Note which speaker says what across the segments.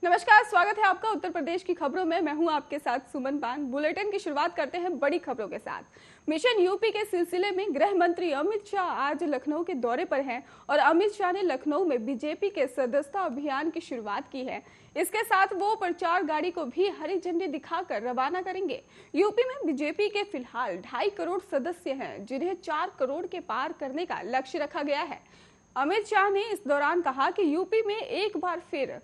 Speaker 1: नमस्कार, स्वागत है आपका उत्तर प्रदेश की खबरों में। मैं हूं आपके साथ सुमन पान। बुलेटिन की शुरुआत करते हैं बड़ी खबरों के साथ। मिशन यूपी के सिलसिले में गृह मंत्री अमित शाह आज लखनऊ के दौरे पर हैं और अमित शाह ने लखनऊ में बीजेपी के सदस्यता अभियान की शुरुआत की है। इसके साथ वो प्रचार गाड़ी को भी हरी झंडी दिखाकर रवाना करेंगे। यूपी में बीजेपी के फिलहाल 2.5 करोड़ सदस्य हैं, जिन्हें 4 करोड़ के पार करने का लक्ष्य रखा गया है। अमित शाह ने इस दौरान कहा कि यूपी में एक बार फिर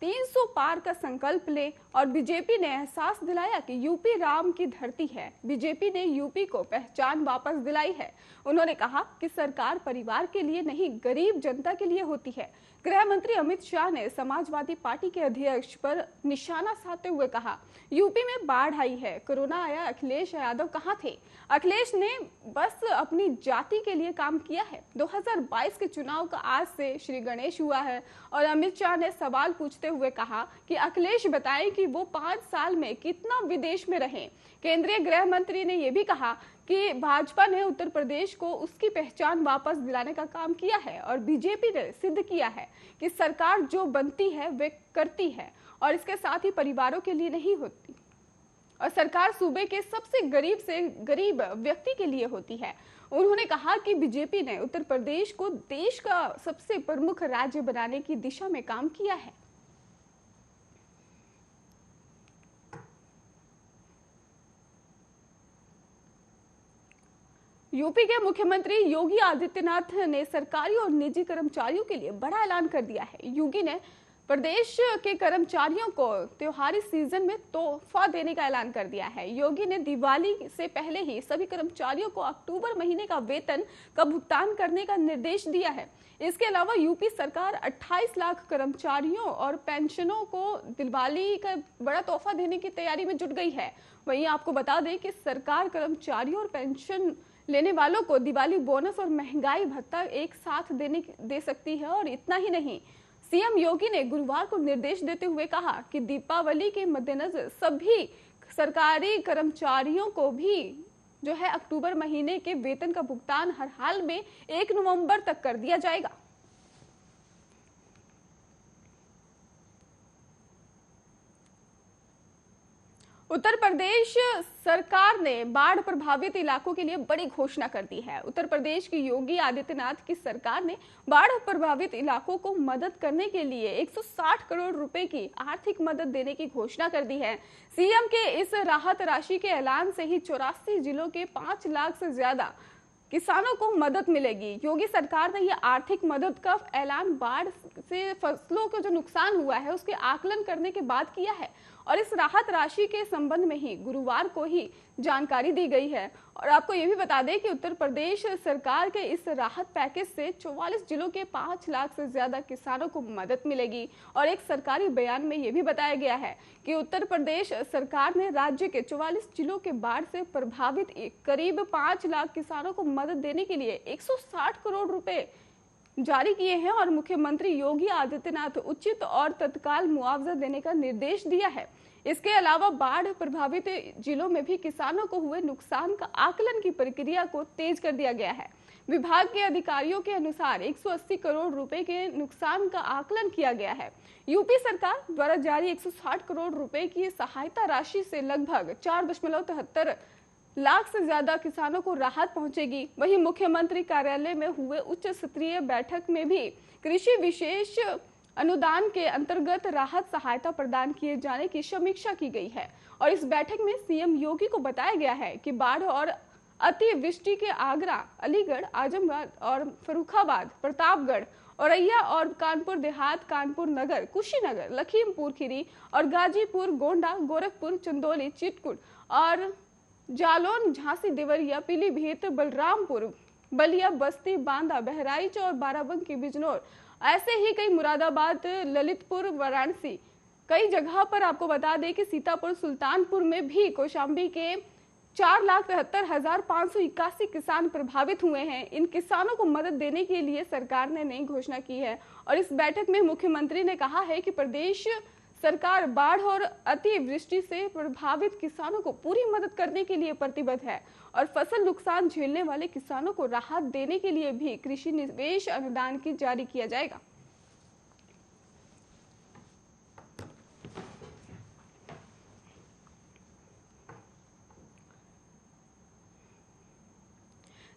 Speaker 1: 300 पार का संकल्प ले और बीजेपी ने एहसास दिलाया कि यूपी राम की धरती है। बीजेपी ने यूपी को पहचान वापस दिलाई है। उन्होंने कहा कि सरकार परिवार के लिए नहीं, गरीब जनता के लिए होती है। गृह मंत्री अमित शाह ने समाजवादी पार्टी के अध्यक्ष पर निशाना साधते हुए कहा, यूपी में बाढ़ आई है, कोरोना आया, अखिलेश यादव कहाँ थे? अखिलेश ने बस अपनी जाति के लिए काम किया है। 2022 के चुनाव का आज से श्री गणेश हुआ है और अमित शाह ने सवाल पूछते हुए कहा कि अखिलेश बताएं कि वो 5 साल में कितना विदेश में रहे। केंद्रीय गृह मंत्री ने यह भी कहा कि भाजपा ने उत्तर प्रदेश को उसकी पहचान वापस दिलाने का काम किया है और बीजेपी ने सिद्ध किया है कि सरकार जो बनती है वे करती है और इसके साथ ही परिवारों के लिए नहीं होती और सरकार सूबे के सबसे गरीब से गरीब व्यक्ति के लिए होती है। उन्होंने कहा कि बीजेपी ने उत्तर प्रदेश को देश का सबसे प्रमुख राज्य बनाने की दिशा में काम किया है। यूपी के मुख्यमंत्री योगी आदित्यनाथ ने सरकारी और निजी कर्मचारियों के लिए बड़ा ऐलान कर दिया है। योगी ने प्रदेश के कर्मचारियों को त्योहारी सीजन में तोहफा देने का ऐलान कर दिया है। योगी ने दिवाली से पहले ही सभी कर्मचारियों को अक्टूबर महीने का वेतन का भुगतान करने का निर्देश दिया है। इसके अलावा यूपी सरकार 28 लाख कर्मचारियों और पेंशनों को दिवाली का बड़ा तोहफा देने की तैयारी में जुट गई है। वहीं आपको बता दें कि सरकार कर्मचारियों और पेंशन लेने वालों को दिवाली बोनस और महंगाई भत्ता एक साथ दे सकती है। और इतना ही नहीं, सीएम योगी ने गुरुवार को निर्देश देते हुए कहा कि दीपावली के मद्देनजर सभी सरकारी कर्मचारियों को भी जो है अक्टूबर महीने के वेतन का भुगतान हर हाल में 1 नवंबर तक कर दिया जाएगा। उत्तर प्रदेश सरकार ने बाढ़ प्रभावित इलाकों के लिए बड़ी घोषणा कर दी है। उत्तर प्रदेश की योगी आदित्यनाथ की सरकार ने बाढ़ प्रभावित इलाकों को मदद करने के लिए 160 करोड़ रुपए की आर्थिक मदद देने की घोषणा कर दी है। सीएम के इस राहत राशि के ऐलान से ही 84 जिलों के 5 लाख से ज्यादा किसानों को मदद मिलेगी। योगी सरकार ने यह आर्थिक मदद का ऐलान बाढ़ से फसलों को जो नुकसान हुआ है उसके आकलन करने के बाद किया है और इस राहत राशि के संबंध में ही गुरुवार को ही जानकारी दी गई है। और आपको ये भी बता दें कि उत्तर प्रदेश सरकार के इस राहत पैकेज से 44 जिलों के 5 लाख से ज्यादा किसानों को मदद मिलेगी। और एक सरकारी बयान में ये भी बताया गया है कि उत्तर प्रदेश सरकार ने राज्य के 44 जिलों के बाढ़ से प्रभावित करीब 5 लाख किसानों को मदद देने के लिए 160 करोड़ रुपए जारी किए हैं और मुख्यमंत्री योगी आदित्यनाथ उचित और तत्काल मुआवजा देने का निर्देश दिया है। इसके अलावा बाढ़ प्रभावित जिलों में भी किसानों को हुए नुकसान का आकलन की प्रक्रिया को तेज कर दिया गया है। विभाग के अधिकारियों के अनुसार 180 करोड़ रुपए के नुकसान का आकलन किया गया है। यूपी सरकार द्वारा जारी 160 करोड़ रुपए की सहायता राशि से लगभग 4.73 लाख से ज्यादा किसानों को राहत पहुंचेगी। वहीं मुख्यमंत्री कार्यालय में हुए उच्च स्तरीय बैठक में भी कृषि विशेष अनुदान के अंतर्गत राहत सहायता प्रदान किए जाने की समीक्षा की गई है। और इस बैठक में सीएम योगी को बताया गया है कि बाढ़ और अतिवृष्टि के आगरा, अलीगढ़, आजमगढ़ और फर्रुखाबाद, प्रतापगढ़, औरैया और कानपुर देहात, कानपुर नगर, कुशीनगर, लखीमपुर खीरी और गाजीपुर, गोंडा, गोरखपुर, चंदौली, चित्रकूट और जालौन, झांसी, देवरिया, पीलीभीत, बलरामपुर, बलिया, बस्ती, बांदा, बहराइच और बाराबंकी, बिजनौर, ऐसे ही कई मुरादाबाद, ललितपुर, वाराणसी, कई जगह पर आपको बता दें कि सीतापुर, सुल्तानपुर में भी कौशाम्बी के 4,73,581 किसान प्रभावित हुए हैं। इन किसानों को मदद देने के लिए सरकार ने नई घोषणा की है। और इस बैठक में मुख्यमंत्री ने कहा है कि प्रदेश सरकार बाढ़ और अतिवृष्टि से प्रभावित किसानों को पूरी मदद करने के लिए प्रतिबद्ध है और फसल नुकसान झेलने वाले किसानों को राहत देने के लिए भी कृषि निवेश अनुदान की जारी किया जाएगा।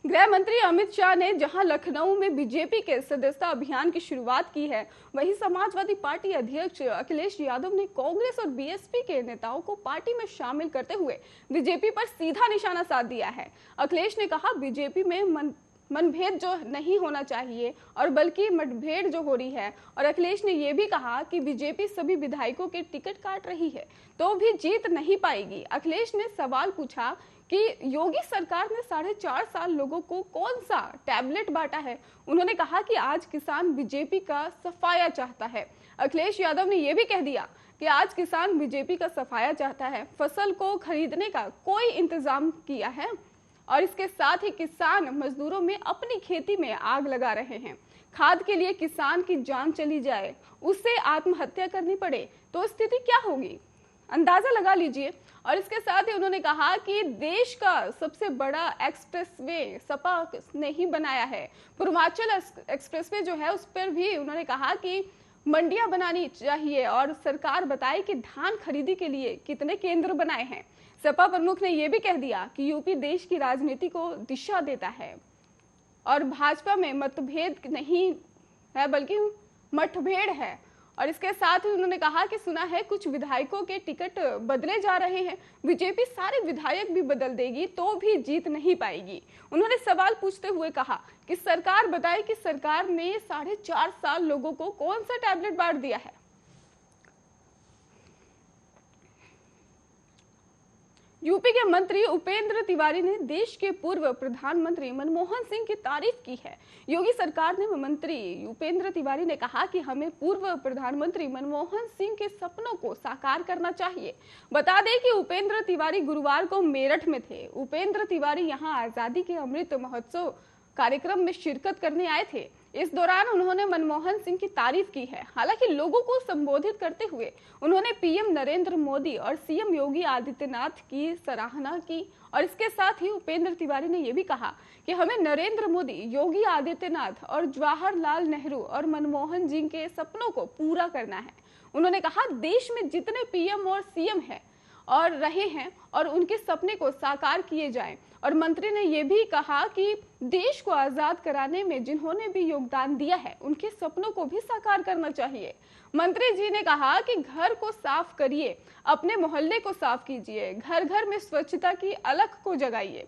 Speaker 1: गृह मंत्री अमित शाह ने जहां लखनऊ में बीजेपी के सदस्यता अभियान की शुरुआत की है, वहीं समाजवादी पार्टी अध्यक्ष अखिलेश यादव ने कांग्रेस और बीएसपी के नेताओं को पार्टी में शामिल करते हुए बीजेपी पर सीधा निशाना साध दिया है। अखिलेश ने कहा, बीजेपी में मनभेद जो नहीं होना चाहिए और बल्कि मतभेद जो हो रही है। और अखिलेश ने यह भी कहा कि बीजेपी सभी विधायकों के टिकट काट रही है तो भी जीत नहीं पाएगी। अखिलेश ने सवाल पूछा कि योगी सरकार ने 4.5 साल लोगों को कौन सा टैबलेट बांटा है। उन्होंने कहा कि आज किसान बीजेपी का सफाया चाहता है। अखिलेश यादव ने यह भी कह दिया कि आज किसान बीजेपी का सफाया चाहता है, फसल को खरीदने का कोई इंतजाम किया है और इसके साथ ही किसान मजदूरों में अपनी खेती में आग लगा रहे हैं। खाद के लिए किसान की जान चली जाए, उससे आत्महत्या करनी पड़े तो स्थिति क्या होगी, अंदाजा लगा लीजिए। और इसके साथ ही उन्होंने कहा कि देश का सबसे बड़ा एक्सप्रेसवे सपा ने ही बनाया है। पूर्वांचल एक्सप्रेसवे जो है उस पर भी उन्होंने कहा कि मंडियां बनानी चाहिए और सरकार बताए कि धान खरीदी के लिए कितने केंद्र बनाए हैं। सपा प्रमुख ने यह भी कह दिया कि यूपी देश की राजनीति को दिशा देता है और भाजपा में मतभेद नहीं है बल्कि मतभेद है। और इसके साथ ही उन्होंने कहा कि सुना है कुछ विधायकों के टिकट बदले जा रहे हैं, बीजेपी सारे विधायक भी बदल देगी तो भी जीत नहीं पाएगी। उन्होंने सवाल पूछते हुए कहा कि सरकार बताए कि सरकार ने 4.5 साल लोगों को कौन सा टैबलेट बांट दिया है। यूपी के मंत्री उपेंद्र तिवारी ने देश के पूर्व प्रधानमंत्री मनमोहन सिंह की तारीफ की है। योगी सरकार ने मंत्री उपेंद्र तिवारी ने कहा कि हमें पूर्व प्रधानमंत्री मनमोहन सिंह के सपनों को साकार करना चाहिए। बता दें कि उपेंद्र तिवारी गुरुवार को मेरठ में थे। उपेंद्र तिवारी यहां आजादी के अमृत महोत्सव कार्यक्रम में शिरकत करने आए थे। इस दौरान उन्होंने मनमोहन सिंह की तारीफ की है। हालांकि लोगों को संबोधित करते हुए उन्होंने पीएम नरेंद्र मोदी और सीएम योगी आदित्यनाथ की सराहना की। और इसके साथ ही उपेंद्र तिवारी ने यह भी कहा कि हमें नरेंद्र मोदी, योगी आदित्यनाथ और जवाहरलाल नेहरू और मनमोहन जी के सपनों को पूरा करना है। उन्होंने कहा देश में जितने पीएम और सीएम हैं और रहे हैं और उनके सपने को साकार किए जाएं। और मंत्री ने यह भी कहा कि देश को आजाद कराने में जिन्होंने भी योगदान दिया है उनके सपनों को भी साकार करना चाहिए। मंत्री जी ने कहा कि घर को साफ करिए, अपने मोहल्ले को साफ कीजिए, घर घर में स्वच्छता की अलख को जगाइए।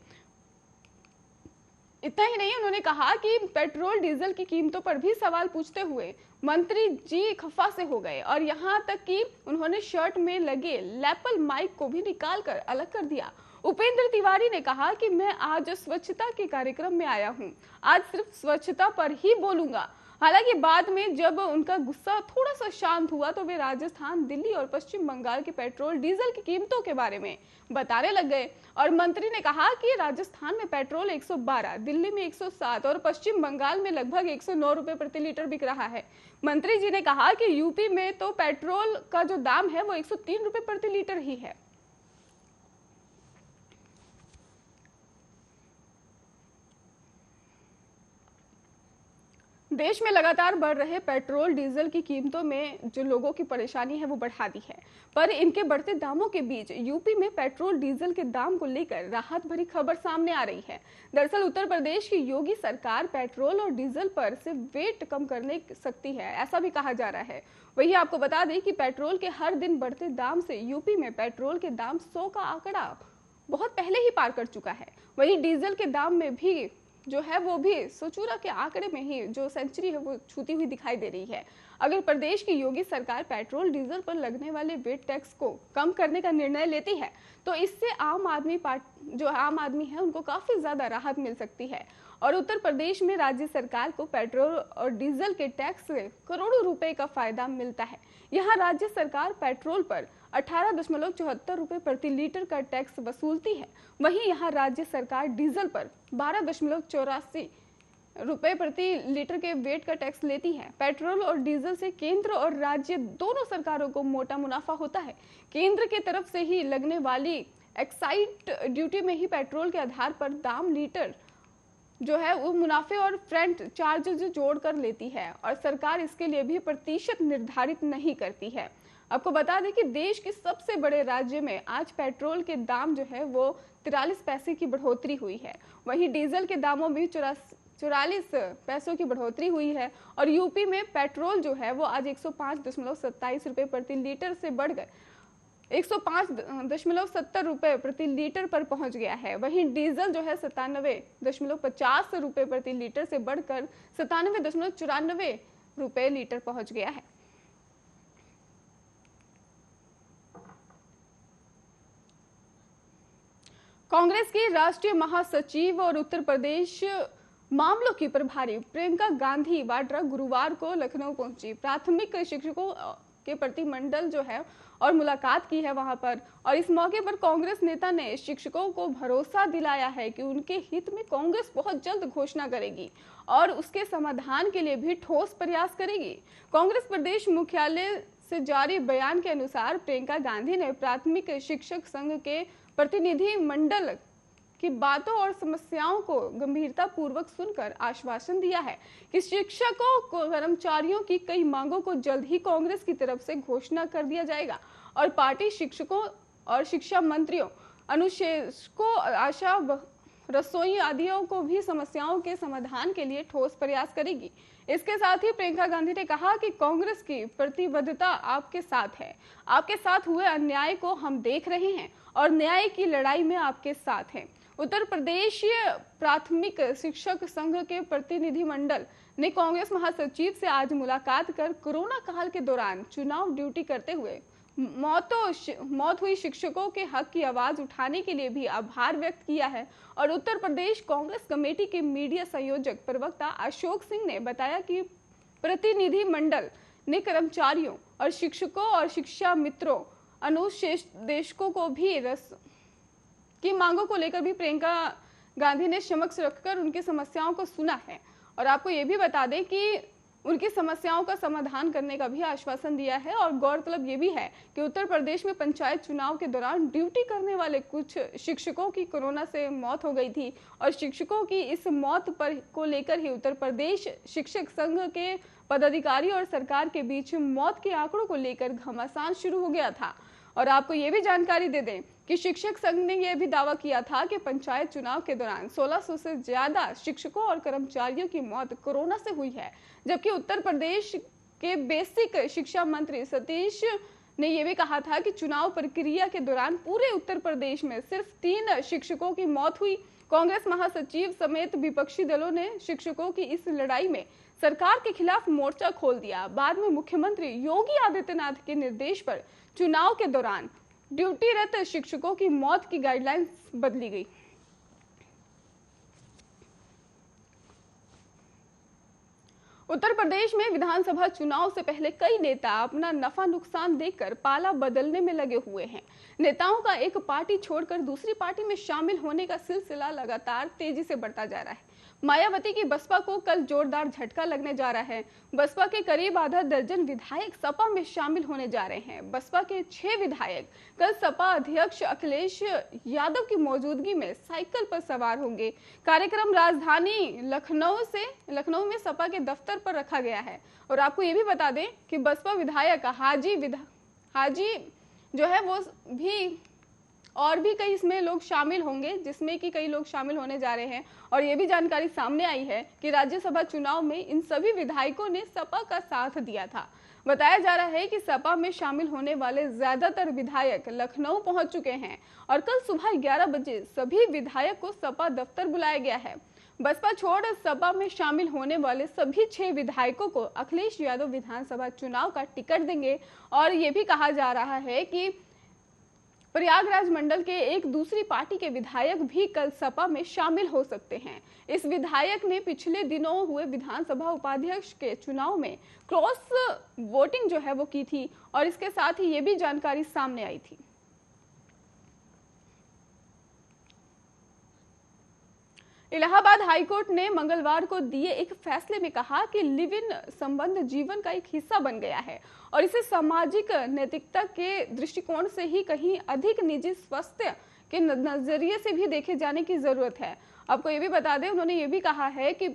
Speaker 1: इतना ही नहीं, उन्होंने कहा कि पेट्रोल डीजल की कीमतों पर भी सवाल पूछते हुए मंत्री जी खफा से हो गए और यहां तक कि उन्होंने शर्ट में लगे लैपल माइक को भी निकालकर अलग कर दिया। उपेंद्र तिवारी ने कहा कि मैं आज स्वच्छता के कार्यक्रम में आया हूं, आज सिर्फ स्वच्छता पर ही बोलूंगा। हालांकि बाद में जब उनका गुस्सा थोड़ा सा शांत हुआ तो वे राजस्थान, दिल्ली और पश्चिम बंगाल के पेट्रोल डीजल की कीमतों के बारे में बताने लग गए। और मंत्री ने कहा कि राजस्थान में पेट्रोल 112, दिल्ली में 107 और पश्चिम बंगाल में लगभग 109 रुपए प्रति लीटर बिक रहा है। मंत्री जी ने कहा कि यूपी में तो पेट्रोल का जो दाम है वो 103 रुपए प्रति लीटर ही है। देश में लगातार बढ़ रहे पेट्रोल डीजल की कीमतों में जो लोगों की परेशानी है वो बढ़ा दी है। पर इनके बढ़ते दामों के बीच यूपी में पेट्रोल डीजल के दाम को लेकर राहत भरी खबर सामने आ रही है। दरअसल उत्तर प्रदेश की योगी सरकार पेट्रोल और डीजल पर से वेट कम करने सकती है, ऐसा भी कहा जा रहा है। वही आपको बता दें कि पेट्रोल के हर दिन बढ़ते दाम से यूपी में पेट्रोल के दाम 100 का आंकड़ा बहुत पहले ही पार कर चुका है। वही डीजल के दाम में भी जो है वो भी सोचूरा के आंकड़े में ही जो सेंचुरी है वो छूती हुई दिखाई दे रही है। अगर प्रदेश की योगी सरकार पेट्रोल डीजल पर लगने वाले वेट टैक्स को कम करने का निर्णय लेती है तो इससे आम आदमी है उनको काफी ज्यादा राहत मिल सकती है। और उत्तर प्रदेश में राज्य सरकार को पेट्रोल और डीजल के टैक्स से करोड़ों रुपए का फायदा मिलता है। यहाँ राज्य सरकार पेट्रोल पर 18.74 रुपए प्रति लीटर का टैक्स वसूलती है। वहीं यहाँ राज्य सरकार डीजल पर 12.84 रुपए प्रति लीटर के वेट का टैक्स लेती है। पेट्रोल और डीजल से केंद्र और राज्य दोनों सरकारों को मोटा मुनाफा होता है। केंद्र की तरफ से ही लगने वाली एक्साइज ड्यूटी में ही पेट्रोल के आधार पर दाम लीटर जो है वो मुनाफे और फ्रंट चार्जेज जोड़ कर लेती है और सरकार इसके लिए भी प्रतिशत निर्धारित नहीं करती है। आपको बता दें कि देश के सबसे बड़े राज्य में आज पेट्रोल के दाम जो है वो 43 पैसे की बढ़ोतरी हुई है। वहीं डीजल के दामों में 44 पैसों की बढ़ोतरी हुई है और यूपी में पेट्रोल जो है वो आज 105.27 रुपए प्रति लीटर से बढ़कर 105.70 रुपए प्रति लीटर पर पहुंच गया है। वहीं डीजल जो है 97.50 रुपए प्रति लीटर से बढ़कर 97.94 रुपए लीटर पहुंच गया है। कांग्रेस की राष्ट्रीय महासचिव और उत्तर प्रदेश मामलों की प्रभारी प्रियंका गांधी वाड्रा गुरुवार को लखनऊ पहुंची। प्राथमिक शिक्षकों के प्रतिनिधिमंडल जो है और मुलाकात की है वहां पर, और इस मौके पर कांग्रेस नेता ने शिक्षकों को भरोसा दिलाया है कि उनके हित में कांग्रेस बहुत जल्द घोषणा करेगी और उसके समाधान के लिए भी ठोस प्रयास करेगी। कांग्रेस प्रदेश मुख्यालय से जारी बयान के अनुसार प्रियंका गांधी ने प्राथमिक शिक्षक संघ के प्रतिनिधि मंडल की बातों और समस्याओं को गंभीरता पूर्वक सुनकर आश्वासन दिया है कि शिक्षकों को कर्मचारियों की कई मांगों को जल्द ही कांग्रेस की तरफ से घोषणा कर दिया जाएगा और पार्टी शिक्षकों और शिक्षा मंत्रियों, अनुशेषकों, आशा रसोई आदियों को भी समस्याओं के समाधान के लिए ठोस प्रयास करेगी। इसके साथ ही प्रियंका गांधी ने कहा कि कांग्रेस की प्रतिबद्धता आपके साथ है। आपके साथ हुए अन्याय को हम देख रहे हैं और न्याय की लड़ाई में आपके साथ हैं। उत्तर प्रदेश प्राथमिक शिक्षक संघ के प्रतिनिधिमंडल ने कांग्रेस महासचिव से आज मुलाकात कर कोरोना काल के दौरान चुनाव ड्यूटी करते हुए मौत हुई शिक्षकों के हक की आवाज उठाने के लिए भी आभार व्यक्त किया है। और उत्तर प्रदेश कांग्रेस कमेटी के मीडिया संयोजक प्रवक्ता अशोक सिंह ने बताया कि प्रतिनिधिमंडल ने कर्मचारियों और शिक्षकों और शिक्षा मित्रों, अनुशेषकों को भी की मांगों को लेकर भी प्रियंका गांधी ने समक्ष रखकर उनकी समस्याओं को सुना है। और आपको ये भी बता दें कि उनकी समस्याओं का समाधान करने का भी आश्वासन दिया है। और गौरतलब ये भी है कि उत्तर प्रदेश में पंचायत चुनाव के दौरान ड्यूटी करने वाले कुछ शिक्षकों की कोरोना से मौत हो गई थी और शिक्षकों की इस मौत को लेकर ही उत्तर प्रदेश शिक्षक संघ के पदाधिकारी और सरकार के बीच मौत के आंकड़ों को लेकर घमासान शुरू हो गया था। और आपको ये भी जानकारी दे दें कि शिक्षक संघ ने यह भी दावा किया था कि पंचायत चुनाव के दौरान 1600 से ज्यादा शिक्षकों और कर्मचारियों की मौत कोरोना से हुई है, जबकि उत्तर प्रदेश के बेसिक शिक्षा मंत्री सतीश ने यह भी कहा था कि चुनाव प्रक्रिया के दौरान पूरे उत्तर प्रदेश में सिर्फ 3 शिक्षकों की मौत हुई। कांग्रेस महासचिव समेत विपक्षी दलों ने शिक्षकों की इस लड़ाई में सरकार के खिलाफ मोर्चा खोल दिया। बाद में मुख्यमंत्री योगी आदित्यनाथ के निर्देश पर चुनाव के दौरान ड्यूटीरत शिक्षकों की मौत की गाइडलाइंस बदली गई। उत्तर प्रदेश में विधानसभा चुनाव से पहले कई नेता अपना नफा नुकसान देखकर पाला बदलने में लगे हुए हैं। नेताओं का एक पार्टी छोड़कर दूसरी पार्टी में शामिल होने का सिलसिला लगातार तेजी से बढ़ता जा रहा है। मायावती की बसपा को कल जोरदार झटका लगने जा रहा है। बसपा के करीब आधा दर्जन विधायक सपा में शामिल होने जा रहे हैं। बसपा के 6 विधायक कल सपा अध्यक्ष अखिलेश यादव की मौजूदगी में साइकिल पर सवार होंगे। कार्यक्रम राजधानी लखनऊ में सपा के दफ्तर पर रखा गया है। और आपको ये भी बता दें कि बसपा विधायक हाजी जो है वो भी और भी कई इसमें लोग शामिल होंगे, जिसमें कि कई लोग शामिल होने जा रहे हैं। और ये भी जानकारी सामने आई है कि राज्यसभा चुनाव में इन सभी विधायकों ने सपा का साथ दिया था। बताया जा रहा है कि सपा में शामिल होने वाले ज्यादातर विधायक लखनऊ पहुंच चुके हैं और कल सुबह 11 बजे सभी विधायक को सपा दफ्तर बुलाया गया है। बसपा छोड़ सपा में शामिल होने वाले सभी 6 विधायकों को अखिलेश यादव विधानसभा चुनाव का टिकट देंगे। और ये भी कहा जा रहा है कि प्रयागराज मंडल के एक दूसरी पार्टी के विधायक भी कल सपा में शामिल हो सकते हैं। इस विधायक ने पिछले दिनों हुए विधानसभा उपाध्यक्ष के चुनाव में क्रॉस वोटिंग जो है वो की थी और इसके साथ ही ये भी जानकारी सामने आई थी। इलाहाबाद हाईकोर्ट ने मंगलवार को दिए एक फैसले में कहा कि लिव इन संबंध जीवन का एक हिस्सा बन गया है और इसे सामाजिक नैतिकता के दृष्टिकोण से ही कहीं अधिक निजी स्वास्थ्य के नजरिए से भी देखे जाने की जरूरत है। आपको ये भी बता दें, उन्होंने ये भी कहा है कि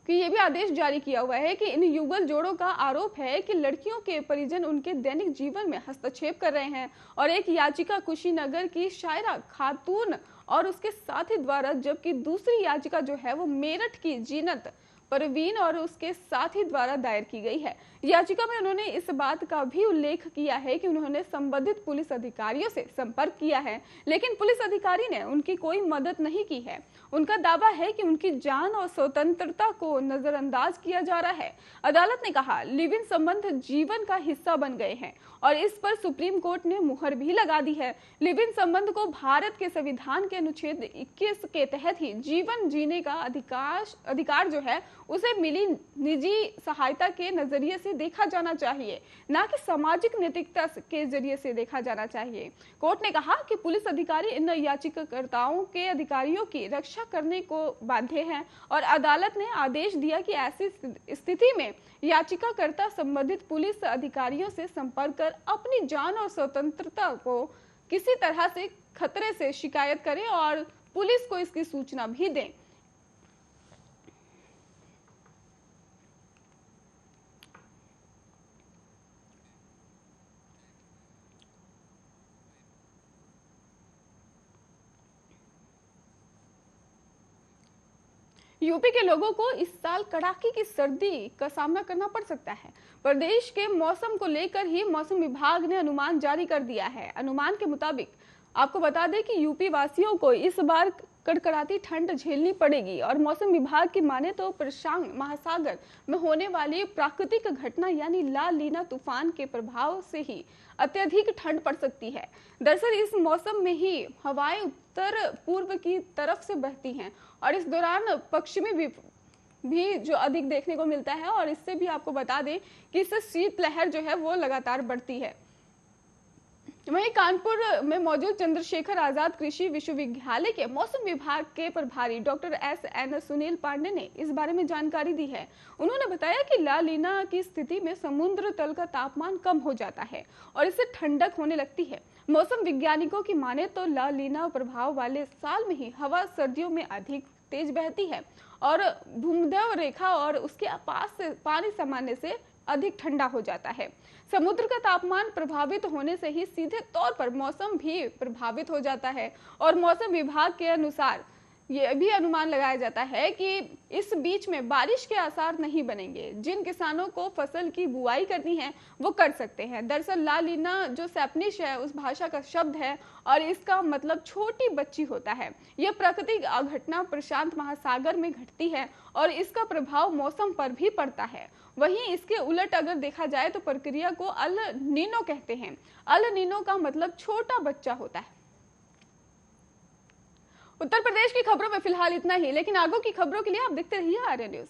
Speaker 1: कि ये भी आदेश जारी किया हुआ है कि इन युगल जोड़ों का आरोप है कि लड़कियों के परिजन उनके दैनिक जीवन में हस्तक्षेप कर रहे हैं और एक याचिका कुशीनगर की शायरा खातून और उसके साथी द्वारा, जबकि दूसरी याचिका जो है वो मेरठ की जीनत परवीन और उसके साथी द्वारा दायर की गई है। याचिका में उन्होंने इस बात का भी उल्लेख किया है कि उन्होंने संबंधित पुलिस अधिकारियों से संपर्क किया है, लेकिन पुलिस अधिकारी ने उनकी कोई मदद नहीं की है। उनका दावा है कि उनकी जान और स्वतंत्रता को नजरअंदाज किया जा रहा है। अदालत ने कहा, लिव इन संबंध जीवन का हिस्सा बन गए हैं और इस पर सुप्रीम कोर्ट ने मुहर भी लगा दी है। लिव इन संबंध को भारत के संविधान के अनुच्छेद 21 के तहत ही जीवन जीने का अधिकार जो है उसे मिली निजी सहायता के नजरिए से देखा जाना चाहिए, ना कि सामाजिक नैतिकता के जरिए से देखा जाना चाहिए। कोर्ट ने कहा कि पुलिस अधिकारी इन याचिकाकर्ताओं के अधिकारियों की रक्षा करने को बाध्य हैं और अदालत ने आदेश दिया कि ऐसी स्थिति में याचिकाकर्ता संबंधित पुलिस अधिकारियों से संपर्क कर अपनी जान और स्वतंत्रता को किसी तरह से खतरे से शिकायत करें और पुलिस को इसकी सूचना भी दें। यूपी के लोगों को इस साल कड़ाके की सर्दी का सामना करना पड़ सकता है। प्रदेश के मौसम को लेकर ही मौसम विभाग ने अनुमान जारी कर दिया है। अनुमान के मुताबिक आपको बता दें कि यूपी वासियों को इस बार कड़कड़ाती ठंड झेलनी पड़ेगी और मौसम विभाग की माने तो प्रशांत महासागर में होने वाली प्राकृतिक घटना यानी ला लीना तूफान के प्रभाव से ही अत्यधिक ठंड पड़ सकती है। दरअसल इस मौसम में ही हवाएं उत्तर पूर्व की तरफ से बहती हैं और इस दौरान पश्चिमी भी जो अधिक देखने को मिलता है और इससे भी आपको बता दें कि इससे शीतलहर जो है वो लगातार बढ़ती है। वहीं कानपुर में मौजूद चंद्रशेखर आजाद कृषि विश्वविद्यालय के मौसम विभाग के प्रभारी डॉक्टर SN सुनील पांडे ने इस बारे में जानकारी दी है। उन्होंने बताया कि ला लीना की स्थिति में समुद्र तल का तापमान कम हो जाता है और इससे ठंडक होने लगती है। मौसम वैज्ञानिकों की माने तो ला लीना प्रभाव वाले साल में ही हवा सर्दियों में अधिक तेज बहती है और भूमध्य रेखा और उसके पास से पानी सामान्य से अधिक ठंडा हो जाता है। समुद्र का तापमान प्रभावित होने से ही सीधे तौर पर मौसम भी प्रभावित हो जाता है और मौसम विभाग के अनुसार ये भी अनुमान लगाया जाता है कि इस बीच में बारिश के आसार नहीं बनेंगे। जिन किसानों को फसल की बुआई करनी है वो कर सकते हैं। दरअसल ला लीना जो स्पेनिश है उस भाषा का शब्द है और इसका मतलब छोटी बच्ची होता है। यह प्राकृतिक घटना प्रशांत महासागर में घटती है और इसका प्रभाव मौसम पर भी पड़ता है। वहीं इसके उलट अगर देखा जाए तो प्रक्रिया को अल नीनो कहते हैं। अल नीनो का मतलब छोटा बच्चा होता है। उत्तर प्रदेश की खबरों में फिलहाल इतना ही, लेकिन आगे की खबरों के लिए आप देखते रहिए आर्य न्यूज।